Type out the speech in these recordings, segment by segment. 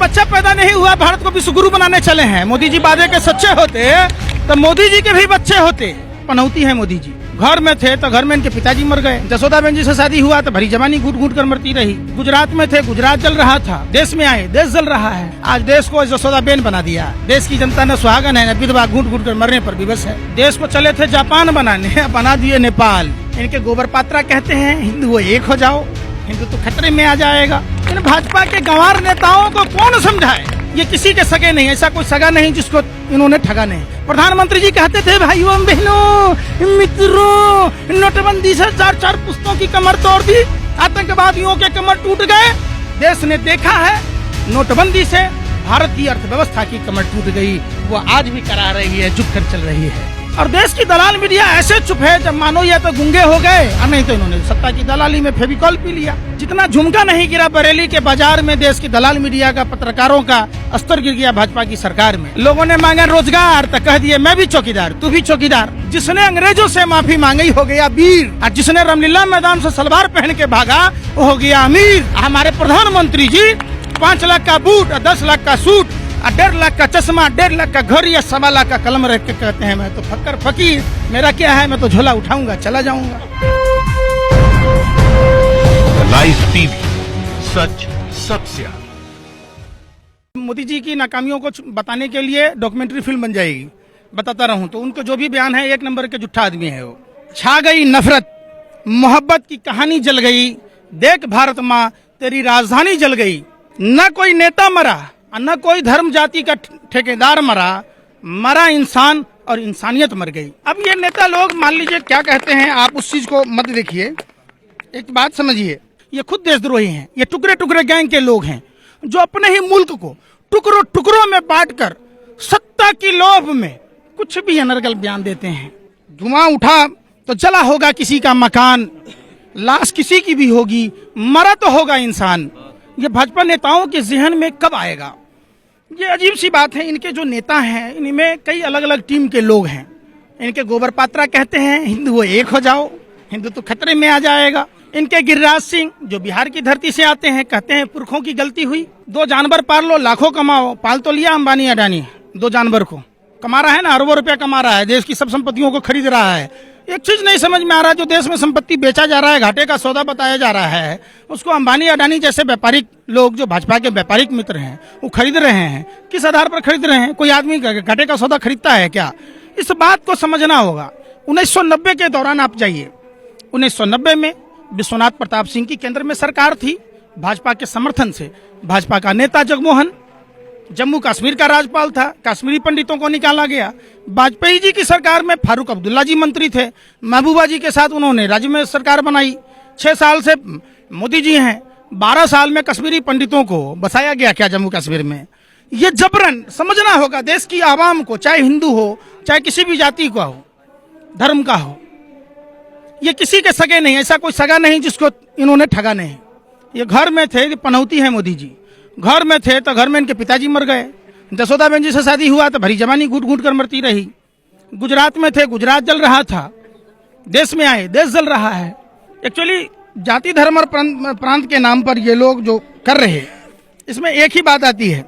बच्चा पैदा नहीं हुआ भारत को विश्वगुरु बनाने चले हैं। मोदी जी वादे के सच्चे होते तो मोदी जी के भी बच्चे होते। पनौती है मोदी जी। घर में थे तो घर में इनके पिताजी मर गए। जसोदाबेन जी से शादी हुआ तो भरी जवानी घूट घूट कर मरती रही। गुजरात में थे, गुजरात जल रहा था। देश में आए, देश जल रहा है। आज देश को जसोदाबेन बना दिया। देश की जनता न सुहागन है न विधवा, घूट घूट कर मरने पर विवश है। देश को चले थे जापान बनाने, बना दिए नेपाल। इनके गोबर पात्रा कहते हैं हिंदू एक हो जाओ, हिंदू तो खतरे में आ जाएगा। इन भाजपा के गंवार नेताओं को कौन समझाए? ये किसी के सगे नहीं, ऐसा कोई सगा नहीं जिसको इन्होंने ठगा नहीं। प्रधानमंत्री जी कहते थे भाइयों बहनों मित्रों, नोटबंदी से 4-4 पुस्तों की कमर तोड़ दी, आतंकवादियों के कमर टूट गए। देश ने देखा है नोटबंदी से भारत की अर्थव्यवस्था की कमर टूट गई। वो आज भी करा रही है, झुक कर चल रही है। और देश की दलाल मीडिया ऐसे चुप है जब मानो या तो गूंगे हो गए और नहीं तो इन्होंने सत्ता की दलाली में फेविकॉल पी लिया। जितना झुमका नहीं गिरा बरेली के बाजार में, देश की दलाल मीडिया का, पत्रकारों का स्तर गिर गया भाजपा की सरकार में। लोगों ने मांगा रोजगार तो कह दिए मैं भी चौकीदार, तू भी चौकीदार। जिसने अंग्रेजों से माफी मांगी हो गया वीर, और जिसने रामलीला मैदान से सलवार पहन के भागा वो हो गया अमीर। हमारे प्रधानमंत्री जी 5 लाख का बूट और 10 लाख का सूट और 1.5 लाख का चश्मा, 1.5 लाख का घर या 1.25 लाख का कलम रख के कहते हैं मैं तो फक्कर फकीर, मेरा क्या है, मैं तो झोला उठाऊंगा चला जाऊंगा। लाइव टीवी, सच सबसे आगे। मोदी जी की नाकामियों को बताने के लिए डॉक्यूमेंट्री फिल्म बन जाएगी। बताता रहूं तो उनको जो भी बयान है, 1 नंबर के झूठा आदमी है वो। छा गई नफरत, मोहब्बत की कहानी जल गई, देख भारत माँ तेरी राजधानी जल गई। न कोई नेता मरा और न कोई धर्म जाति का ठेकेदार मरा, मरा इंसान और इंसानियत मर गई। अब ये नेता लोग मान लीजिए क्या कहते हैं, आप उस चीज को मत देखिए, एक बात समझिए, ये खुद देशद्रोही हैं। ये टुकड़े टुकड़े गैंग के लोग हैं जो अपने ही मुल्क को टुकड़ों टुकड़ों में बांटकर सत्ता की लोभ में कुछ भी अनर्गल बयान देते हैं। धुआं उठा तो जला होगा किसी का मकान, लाश किसी की भी होगी, मरा तो होगा इंसान। ये भाजपा नेताओं के जहन में कब आएगा? ये अजीब सी बात है। इनके जो नेता हैं इनमें कई अलग अलग टीम के लोग हैं। इनके गोबर पात्रा कहते हैं हिंदू एक हो जाओ, हिंदू तो खतरे में आ जाएगा। इनके गिरिराज सिंह जो बिहार की धरती से आते हैं कहते हैं पुरखों की गलती हुई, 2 जानवर पाल लो लाखों कमाओ। पाल तो लिया अंबानी अडानी 2 जानवर को, कमा रहा है ना, अरबों रुपया कमा रहा है, देश की सब संपत्तियों को खरीद रहा है। एक चीज नहीं समझ में आ रहा, जो देश में संपत्ति बेचा जा रहा है, घाटे का सौदा बताया जा रहा है, उसको अंबानी अडानी जैसे व्यापारिक लोग जो भाजपा के व्यापारिक मित्र हैं वो खरीद रहे हैं। किस आधार पर खरीद रहे हैं? कोई आदमी घाटे का सौदा खरीदता है क्या? इस बात को समझना होगा। 1990 के दौरान आप जाइए, 1990 में विश्वनाथ प्रताप सिंह की केंद्र में सरकार थी, भाजपा के समर्थन से। भाजपा का नेता जगमोहन जम्मू कश्मीर का राज्यपाल था, कश्मीरी पंडितों को निकाला गया। वाजपेयी जी की सरकार में फारूक अब्दुल्ला जी मंत्री थे, महबूबा जी के साथ उन्होंने राज्य में सरकार बनाई। 6 साल से मोदी जी हैं, 12 साल में कश्मीरी पंडितों को बसाया गया क्या जम्मू कश्मीर में? ये जबरन समझना होगा देश की आवाम को, चाहे हिंदू हो चाहे किसी भी जाति का हो, धर्म का हो। ये किसी के सगे नहीं, ऐसा कोई सगा नहीं जिसको इन्होंने ठगा नहीं। ये घर में थे, पनौती है मोदी जी। घर में थे तो घर में इनके पिताजी मर गए। जसोदाबेन जी से शादी हुआ तो भरी जवानी घूट घूट कर मरती रही। गुजरात में थे, गुजरात जल रहा था। देश में आए, देश जल रहा है। एक्चुअली जाति धर्म और प्रांत के नाम पर ये लोग जो कर रहे हैं, इसमें एक ही बात आती है,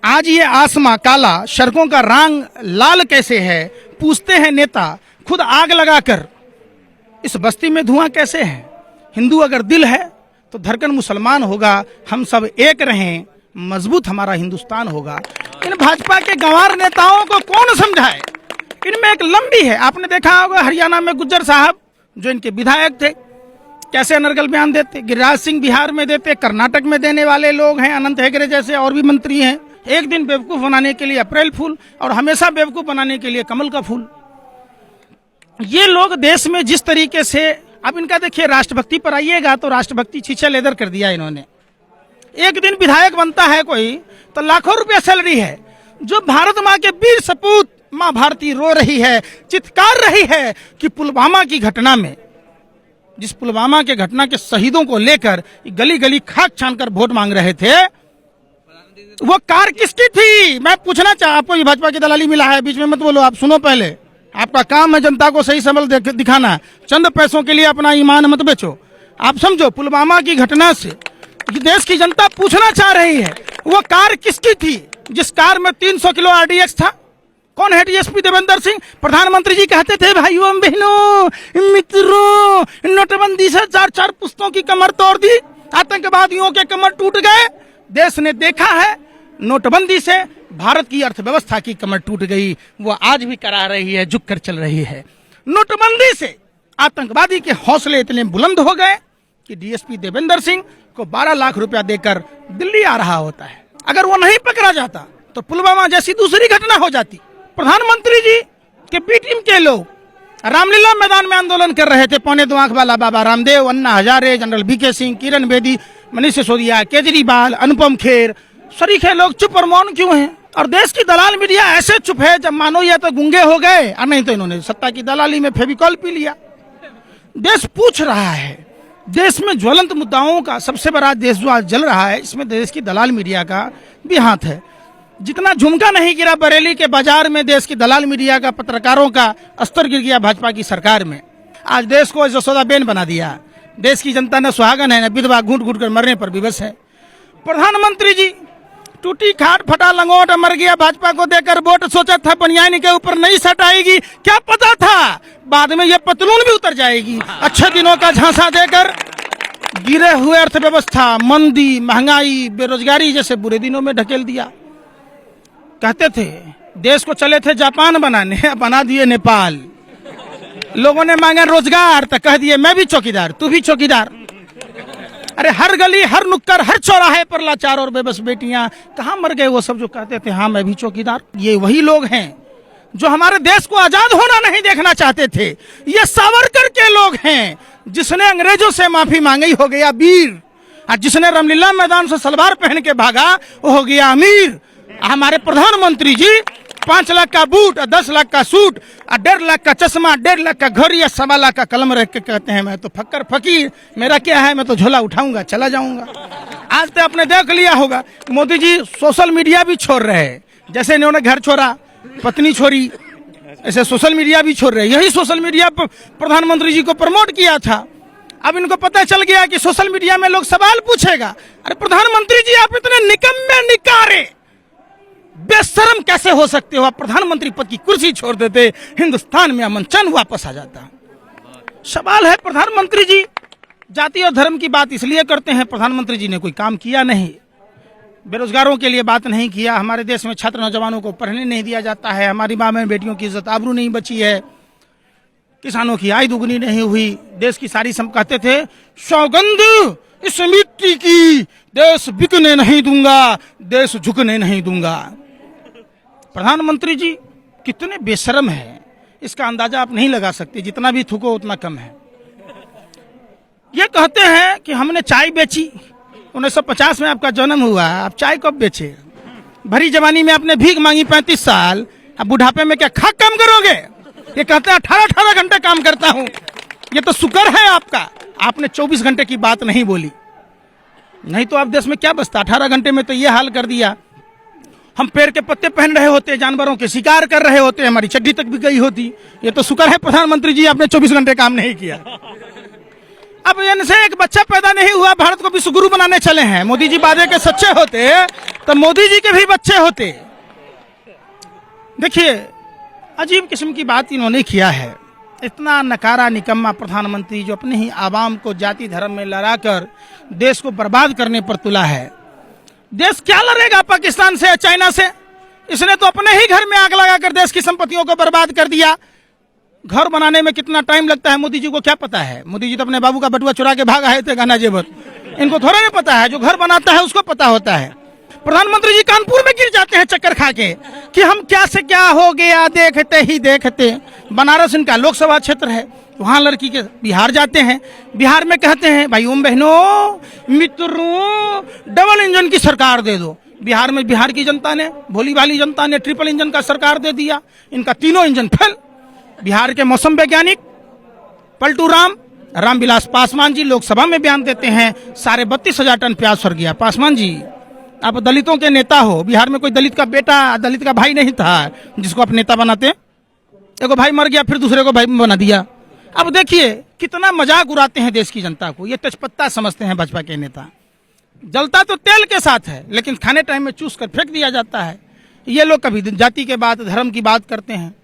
आज ये आसमां काला, सड़कों का रंग लाल कैसे है, पूछते हैं नेता खुद आग लगाकर, इस बस्ती में धुआं कैसे है? हिंदू अगर दिल है तो धड़कन मुसलमान होगा, हम सब एक रहें, मजबूत हमारा हिंदुस्तान होगा। इन भाजपा के गंवार नेताओं को कौन समझाए? इनमें एक लंबी है, आपने देखा होगा हरियाणा में गुज्जर साहब जो इनके विधायक थे कैसे अनर्गल बयान देते, गिरिराज सिंह बिहार में देते, कर्नाटक में देने वाले लोग हैं, अनंत हेगड़े जैसे और भी मंत्री हैं। एक दिन बेवकूफ बनाने के लिए अप्रैल फूल और हमेशा बेवकूफ बनाने के लिए कमल का फूल। ये लोग देश में जिस तरीके से, अब इनका देखिए राष्ट्रभक्ति पर आइएगा तो राष्ट्रभक्ति छीछे लेदर कर दिया इन्होंने। एक दिन विधायक बनता है कोई तो लाखों रुपया सैलरी है। जो भारत माँ के वीर सपूत माँ भारती रो रही है, चित्कार रही है कि पुलवामा की घटना में, जिस पुलवामा के घटना के शहीदों को लेकर गली गली खाक छानकर वोट मांग रहे थे, वो कार किसकी थी? मैं पूछना चाह, आपको भाजपा की दलाली मिला है, बीच में मत बोलो, आप सुनो पहले। आपका काम है जनता को सही समझ दिखाना, चंद पैसों के लिए अपना ईमान मत बेचो। आप समझो, पुलवामा की घटना से देश की जनता पूछना चाह रही है वो कार किसकी थी जिस कार में 300 किलो आरडीएक्स था? कौन है डीएसपी देवेंद्र सिंह? प्रधानमंत्री जी कहते थे भाइयों बहनों मित्रों, नोटबंदी से 4-4 पुश्तों की कमर तोड़ दी, आतंकवादियों के कमर टूट गए। देश ने देखा है नोटबंदी से भारत की अर्थव्यवस्था की कमर टूट गई, वो आज भी करा रही है, झुक कर चल रही है। नोटबंदी से आतंकवादी के हौसले इतने बुलंद हो गए कि डीएसपी देवेंद्र सिंह को 12 लाख रुपया देकर दिल्ली आ रहा होता है। अगर वो नहीं पकड़ा जाता तो पुलवामा जैसी दूसरी घटना हो जाती। प्रधानमंत्री जी के बी टीम के लोग रामलीला मैदान में आंदोलन कर रहे थे। 2.25 आंख वाला बाबा रामदेव, अन्ना हजारे, जनरल बीके सिंह, किरण बेदी, मनीष सिसोदिया, केजरीवाल, अनुपम खेर, सरीखे लोग चुप और मौन क्यों हैं? और देश की दलाल मीडिया ऐसे चुप है जब मानो या तो गूंगे हो गए और नहीं तो इन्होंने सत्ता की दलाली में फेविकॉल पी लिया। देश पूछ रहा है, देश में ज्वलंत मुद्दाओं का सबसे बड़ा देश जो आज जल रहा है, इसमें देश की दलाल मीडिया का भी हाथ है। जितना झुमका नहीं गिरा बरेली के बाजार में, देश की दलाल मीडिया का, पत्रकारों का स्तर गिर गया भाजपा की सरकार में। आज देश को यशोदाबेन बना दिया। देश की जनता न सुहागन है, न विधवा घूट घूट कर मरने पर विवश है। प्रधानमंत्री जी टूटी खाट फटा लंगोट मर गया भाजपा को देकर वोट, सोचा था बनियानी के ऊपर नहीं सटाएगी, क्या पता था बाद में ये पतलून भी उतर जाएगी। अच्छे दिनों का झांसा देकर गिरे हुए अर्थव्यवस्था, मंदी, महंगाई, बेरोजगारी जैसे बुरे दिनों में ढकेल दिया। कहते थे देश को चले थे जापान बनाने, बना दिए नेपाल। लोगों ने मांगा रोजगार तो कह दिए मैं भी चौकीदार, तू भी चौकीदार। अरे हर गली, हर नुक्कड़, हर चौराहे पर लाचार और बेबस बेटियां, कहां मर गए वो सब जो कहते थे हाँ मैं भी चौकीदार? ये वही लोग हैं जो हमारे देश को आजाद होना नहीं देखना चाहते थे। ये सावरकर के लोग हैं जिसने अंग्रेजों से माफी मांगी हो गया वीर, और जिसने रामलीला मैदान से सलवार पहन के भागा वो हो गया अमीर। हमारे प्रधानमंत्री जी 5 लाख का बूट, 10 लाख का सूट, 1.5 लाख का चश्मा, 1.5 लाख का घड़ी या 1.25 लाख का कलम रख के कहते हैं मैं तो फक्कर फकीर, मेरा क्या है, मैं तो झोला उठाऊंगा चला जाऊंगा। आज तो आपने देख लिया होगा मोदी जी सोशल मीडिया भी छोड़ रहे हैं। जैसे इन्होंने घर छोड़ा, पत्नी छोड़ी, ऐसे सोशल मीडिया भी छोड़ रहे हैं। यही सोशल मीडिया पर प्रधानमंत्री जी को प्रमोट किया था। अब इनको पता चल गया कि सोशल मीडिया में लोग सवाल पूछेगा, अरे प्रधानमंत्री जी आप इतने निकम्मे निकारे बेशरम कैसे हो सकते हो? आप प्रधानमंत्री पद की कुर्सी छोड़ देते, हिंदुस्तान में अमन चैन वापस आ जाता। सवाल है प्रधानमंत्री जी जाति और धर्म की बात इसलिए करते हैं, प्रधानमंत्री जी ने कोई काम किया नहीं, बेरोजगारों के लिए बात नहीं किया। हमारे देश में छात्र नौजवानों को पढ़ने नहीं दिया जाता है, हमारी माँ बहन बेटियों की इज्जत आबरू नहीं बची है, किसानों की आय दुगनी नहीं हुई। देश की सारी कहते थे सौगंध इस मिट्टी की, देश बिकने नहीं दूंगा, देश झुकने नहीं दूंगा। प्रधानमंत्री जी कितने बेशर्म है, इसका अंदाजा आप नहीं लगा सकते, जितना भी थूको उतना कम है। ये कहते हैं कि हमने चाय बेची, 1950 में आपका जन्म हुआ, आप चाय कब बेचे? भरी जवानी में आपने भीख मांगी 35 साल, अब बुढ़ापे में क्या खाक काम करोगे? ये कहते हैं 18 घंटे काम करता हूं, ये तो शुक्र है आपका आपने 24 घंटे की बात नहीं बोली, नहीं तो आप देश में क्या बचता। 18 घंटे में तो ये हाल कर दिया, हम पेड़ के पत्ते पहन रहे होते, जानवरों के शिकार कर रहे होते, हमारी चड्डी तक भी गई होती। ये तो शुक्र है प्रधानमंत्री जी आपने 24 घंटे काम नहीं किया। अब इनसे एक बच्चा पैदा नहीं हुआ, भारत को विश्व गुरु बनाने चले हैं। मोदी जी वादे के सच्चे होते तो मोदी जी के भी बच्चे होते। देखिए अजीब किस्म की बात इन्होंने किया है। इतना नकारा निकम्मा प्रधानमंत्री जो अपने ही आवाम को जाति धर्म में लड़ाकर देश को बर्बाद करने पर तुला है। देश क्या लड़ेगा पाकिस्तान से, चाइना से? इसने तो अपने ही घर में आग लगाकर देश की संपत्तियों को बर्बाद कर दिया। घर बनाने में कितना टाइम लगता है मोदी जी को क्या पता है? मोदी जी तो अपने बाबू का बटुआ चुरा के भाग आए थे गहना जेवर, इनको थोड़ा नहीं पता है। जो घर बनाता है उसको पता होता है। प्रधानमंत्री जी कानपुर में गिर जाते हैं चक्कर खा के कि हम क्या से क्या हो गया, देखते ही देखते। बनारस इनका लोकसभा क्षेत्र है, वहां लड़की के बिहार जाते हैं, बिहार में कहते हैं भाइयों बहनों मित्रों डबल इंजन की सरकार दे दो। बिहार में बिहार की जनता ने, भोली भाली जनता ने ट्रिपल इंजन का सरकार दे दिया। इनका तीनों इंजन फेल। बिहार के मौसम वैज्ञानिक पलटू रामविलास पासवान जी लोकसभा में बयान देते हैं 32,500 टन प्याज सड़ गया। पासवान जी आप दलितों के नेता हो, बिहार में कोई दलित का बेटा, दलित का भाई नहीं था जिसको आप नेता बनाते। एक भाई मर गया फिर दूसरे को भाई बना दिया। अब देखिए कितना मजाक उड़ाते हैं देश की जनता को, ये तेजपत्ता समझते हैं भाजपा के नेता। जलता तो तेल के साथ है, लेकिन खाने टाइम में चूस कर फेंक दिया जाता है। ये लोग कभी जाति के बात, धर्म की बात करते हैं।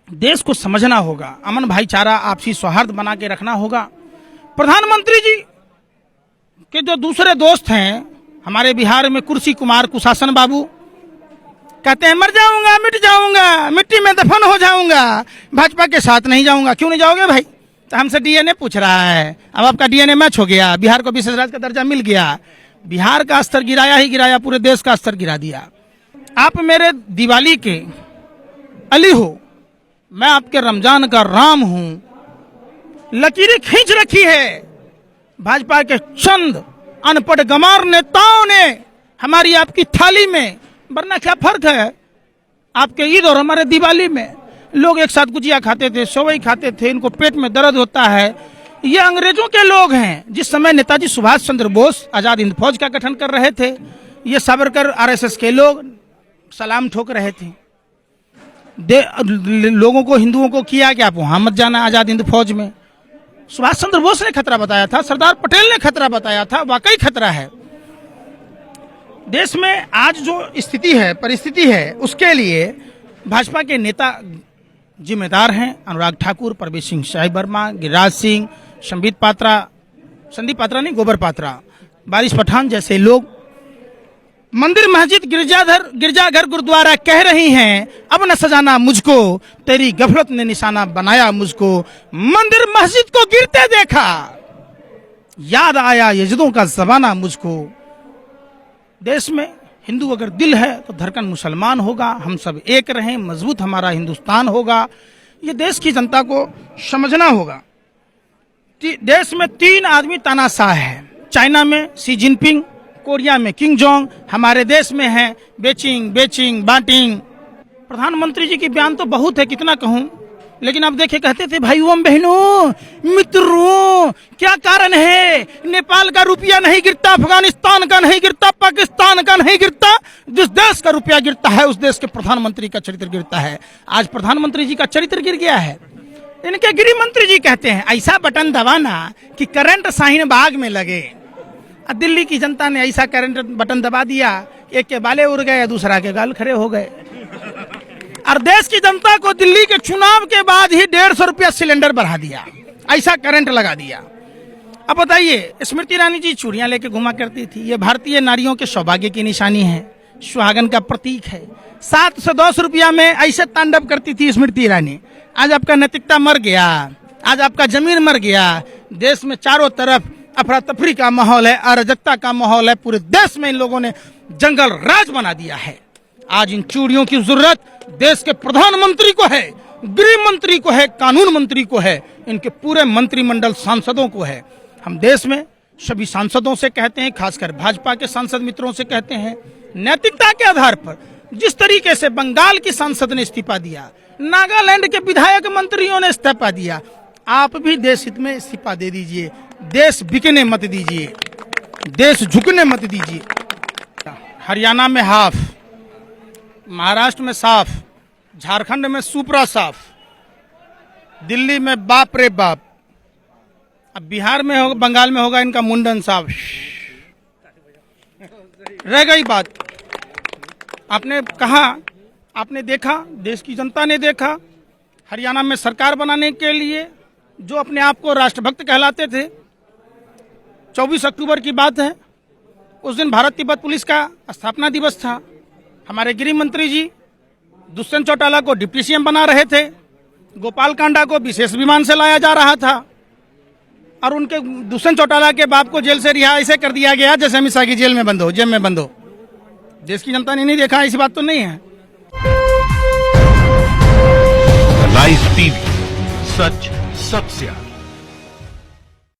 देश को समझना होगा, अमन भाईचारा, आपसी सौहार्द बना के रखना होगा। प्रधानमंत्री जी के जो दूसरे दोस्त हैं हमारे बिहार में, कुर्सी कुमार, कुशासन बाबू, कहते हैं मर जाऊंगा, मिट जाऊंगा, मिट्टी में दफन हो जाऊंगा, भाजपा के साथ नहीं जाऊंगा। क्यों नहीं जाओगे भाई? तो हमसे डीएनए पूछ रहा है। अब आपका डीएनए मैच हो गया, बिहार को विशेष राज्य का दर्जा मिल गया। बिहार का स्तर गिराया ही गिराया, पूरे देश का स्तर गिरा दिया। आप मेरे दिवाली के अली हो, मैं आपके रमजान का राम हूं। लकीरें खींच रखी है भाजपा के चंद अनपढ़ गंवार नेताओं ने हमारी आपकी थाली में। वरना क्या फर्क है आपके ईद और हमारे दिवाली में? लोग एक साथ गुजिया खाते थे, सेवई खाते थे, इनको पेट में दर्द होता है। ये अंग्रेजों के लोग हैं। जिस समय नेताजी सुभाष चंद्र बोस आजाद हिंद फौज का गठन कर रहे थे, ये सावरकर आरएसएस के लोग सलाम ठोक रहे थे। लोगों को, हिंदुओं को किया कि आप वहां मत जाना आजाद हिंद फौज में। सुभाष चंद्र बोस ने खतरा बताया था, सरदार पटेल ने खतरा बताया था, वाकई खतरा है। देश में आज जो स्थिति है, परिस्थिति है, उसके लिए भाजपा के नेता जिम्मेदार हैं। अनुराग ठाकुर, परवेश सिंह शाही वर्मा, गिरिराज सिंह, संदीप पात्रा नहीं, गोबर पात्रा, बारिश पठान जैसे लोग। मंदिर, मस्जिद, गिरजाघर, गुरुद्वारा कह रही हैं अब न सजाना मुझको, तेरी गफलत ने निशाना बनाया मुझको। मंदिर मस्जिद को गिरते देखा, याद आया यजदों का जमाना मुझको। देश में हिंदू अगर दिल है तो धड़कन मुसलमान होगा। हम सब एक रहें, मजबूत हमारा हिंदुस्तान होगा। ये देश की जनता को समझना होगा। देश में 3 आदमी तानाशाह है। चाइना में शी जिनपिंग, कोरिया में किंग जोंग, हमारे देश में है बेचिंग बाटिंग। प्रधानमंत्री जी की बयान तो बहुत है, कितना कहूं, लेकिन अब देखिए कहते थे भाइयों बहनों मित्रों, क्या कारण है? नेपाल का रुपया नहीं गिरता, अफगानिस्तान का नहीं गिरता, पाकिस्तान का नहीं गिरता, जिस देश का रुपया गिरता है उस देश के प्रधानमंत्री का चरित्र गिरता है। आज प्रधानमंत्री जी का चरित्र गिर गया है। इनके गृह मंत्री जी कहते हैं ऐसा बटन दबाना कि करंट शाहीन बाग में लगे। दिल्ली की जनता ने ऐसा करंट बटन दबा दिया, एक के बाले उड़ गए, दूसरा के गाल खड़े हो गए। और देश की जनता को दिल्ली के चुनाव के बाद ही 150 रुपया सिलेंडर बढ़ा दिया, ऐसा करंट लगा दिया। अब बताइए, स्मृति ईरानी जी चूड़ियां लेके घुमा करती थी। ये भारतीय नारियों के सौभाग्य की निशानी है, सुहागन का प्रतीक है। 710 रुपया में ऐसे तांडव करती थी स्मृति ईरानी। आज आपका नैतिकता मर गया, आज आपका जमीन मर गया। देश में चारों तरफ अफरा तफरी का माहौल है, अराजकता का माहौल है। पूरे देश में इन लोगों ने जंगल राज बना दिया है। आज इन चूड़ियों की जरूरत देश के प्रधानमंत्री को है, गृह मंत्री को है, कानून मंत्री को है, इनके पूरे मंत्रिमंडल सांसदों को है। हम देश में सभी सांसदों से कहते हैं, खासकर भाजपा के सांसद मित्रों से कहते हैं, नैतिकता के आधार पर जिस तरीके से बंगाल की सांसद ने इस्तीफा दिया, नागालैंड के विधायक मंत्रियों ने इस्तीफा दिया, आप भी देश हित में इस्तीफा दे दीजिए। देश बिकने मत दीजिए, देश झुकने मत दीजिए। हरियाणा में हाफ, महाराष्ट्र में साफ, झारखंड में सुपरा साफ, दिल्ली में बाप रे बाप, अब बिहार में होगा, बंगाल में होगा इनका मुंडन साफ। रह गई बात, आपने कहा, आपने देखा, देश की जनता ने देखा, हरियाणा में सरकार बनाने के लिए जो अपने आप को राष्ट्रभक्त कहलाते थे, 24 अक्टूबर की बात है, उस दिन भारत तिब्बत पुलिस का स्थापना दिवस था। हमारे गृह मंत्री जी दुष्यंत चौटाला को डिप्टी सीएम बना रहे थे, गोपाल कांडा को विशेष विमान से लाया जा रहा था, और उनके दुष्यंत चौटाला के बाप को जेल से रिहा ऐसे कर दिया गया जैसे अमित शाह की जेल में बंद हो। देश की जनता ने नहीं देखा, ऐसी बात तो नहीं है। लाइव टीवी, सच सबसे आगे।